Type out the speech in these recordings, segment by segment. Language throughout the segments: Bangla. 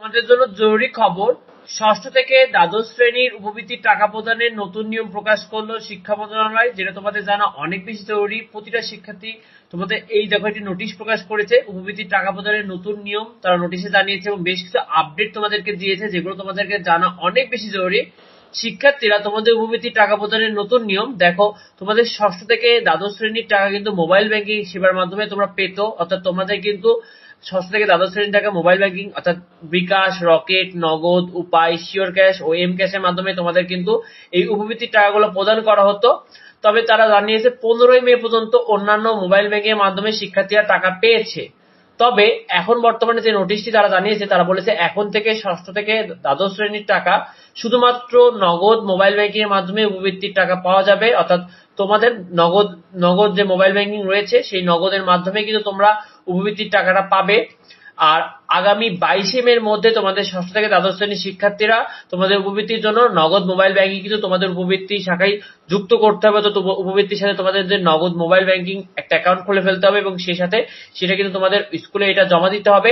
তোমাদের জন্য জরুরি খবর। ষষ্ঠ থেকে দ্বাদশ শ্রেণীর উপবৃত্তির টাকা প্রদানের নতুন নিয়ম প্রকাশ করলো শিক্ষা মন্ত্রণালয়, যেটা তোমাদের জানা অনেক বেশি জরুরি। প্রতিটা শিক্ষার্থী তোমাদের এই দেখো একটি নোটিশ প্রকাশ করেছে উপবৃত্তির টাকা প্রদানের নতুন নিয়ম, তারা নোটিশে জানিয়েছে এবং বেশ কিছু আপডেট তোমাদেরকে দিয়েছে যেগুলো তোমাদেরকে জানা অনেক বেশি জরুরি। শিক্ষার্থীরা তোমাদের উপবৃত্তির টাকা প্রদানের নতুন নিয়ম দেখো, তোমাদের ষষ্ঠ থেকে দ্বাদশ শ্রেণীর টাকা কিন্তু মোবাইল ব্যাংকিং সেবার মাধ্যমে তোমরা পেতো, অর্থাৎ তোমাদের কিন্তু ষষ্ঠ থেকে দ্বাদশ শ্রেণীর টাকা মোবাইল ব্যাংকিং অর্থাৎ বিকাশ, রকেট, নগদ, উপায়, শিওর ক্যাশ ও এম ক্যাশের মাধ্যমে তোমাদের কিন্তু এই উপবৃত্তির টাকাগুলো প্রদান করা হতো। তবে তারা জানিয়েছে 15ই মে পর্যন্ত অন্যান্য মোবাইল ব্যাংকিং এর মাধ্যমে শিক্ষার্থীরা টাকা পেয়েছে। তবে এখন বর্তমানে যে নোটিশটি তারা জানিয়েছে, তারা বলেছে এখন থেকে ষষ্ঠ থেকে দ্বাদশ শ্রেণীর টাকা শুধুমাত্র নগদ মোবাইল ব্যাংকিং এর মাধ্যমে উপবৃত্তির টাকা পাওয়া যাবে, অর্থাৎ তোমাদের নগদ যে মোবাইল ব্যাংকিং রয়েছে সেই নগদের মাধ্যমে কিন্তু তোমরা উপবৃত্তির টাকাটা পাবে। আর আগামী 22 মের মধ্যে তোমাদের ষষ্ঠ থেকে দ্বাদশ শ্রেণীর শিক্ষার্থীরা তোমাদের উপবৃত্তির জন্য নগদ মোবাইল ব্যাংকিং কিন্তু তোমাদের উপবৃত্তি শাখায় যুক্ত করতে হবে। তো উপবৃত্তির সাথে তোমাদের যে নগদ মোবাইল ব্যাংকিং একটা অ্যাকাউন্ট খুলে ফেলতে হবে এবং সেই সাথে সেটা কিন্তু তোমাদের স্কুলে এটা জমা দিতে হবে।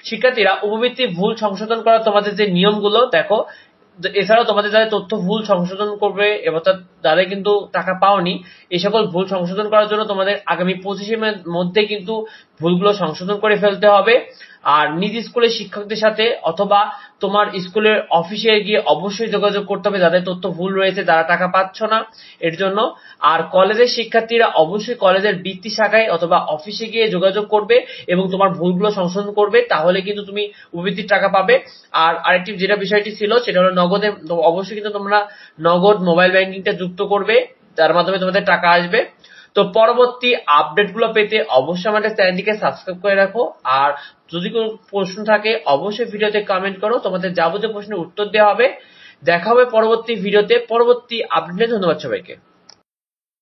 শিক্ষার্থীরা উপবৃত্তি ভুল সংশোধন করার তোমাদের যে নিয়মগুলো দেখো, এছাড়াও তোমাদের যাদের তথ্য ভুল সংশোধন করবে অর্থাৎ যারা কিন্তু টাকা পাওনি, এই সকল ভুল সংশোধন করার জন্য তোমাদের আগামী 25 এর মধ্যে কিন্তু ভুলগুলো সংশোধন করে ফেলতে হবে। আর নিজ স্কুলের শিক্ষকদের সাথে অথবা তোমার স্কুলের অফিসে গিয়ে অবশ্যই যোগাযোগ করতে হবে যাদের তথ্য ভুল রয়েছে, যারা টাকা পাচ্ছ না এর জন্য। আর কলেজের শিক্ষার্থীরা অবশ্যই কলেজের বৃত্তি শাখায় অথবা অফিসে গিয়ে যোগাযোগ করবে এবং তোমার ভুলগুলো সংশোধন করবে, তাহলে কিন্তু তুমি উপবৃত্তির টাকা পাবে। আর আরেকটি যেটা বিষয়টি ছিল সেটা হলো নগদে অবশ্যই কিন্তু তোমরা নগদ মোবাইল ব্যাংকিংটা যুক্ত করবে, যার মাধ্যমে তোমাদের টাকা আসবে। তো পরবর্তী আপডেট গুলো পেতে অবশ্যই আমাদের চ্যানেলটিকে সাবস্ক্রাইব করে রাখো। আর যদি কোনো প্রশ্ন থাকে অবশ্যই ভিডিওতে কমেন্ট করো, তোমাদের যাবতীয় প্রশ্নের উত্তর দেওয়া হবে। দেখা হবে পরবর্তী ভিডিওতে পরবর্তী আপডেটে। ধন্যবাদ সবাইকে।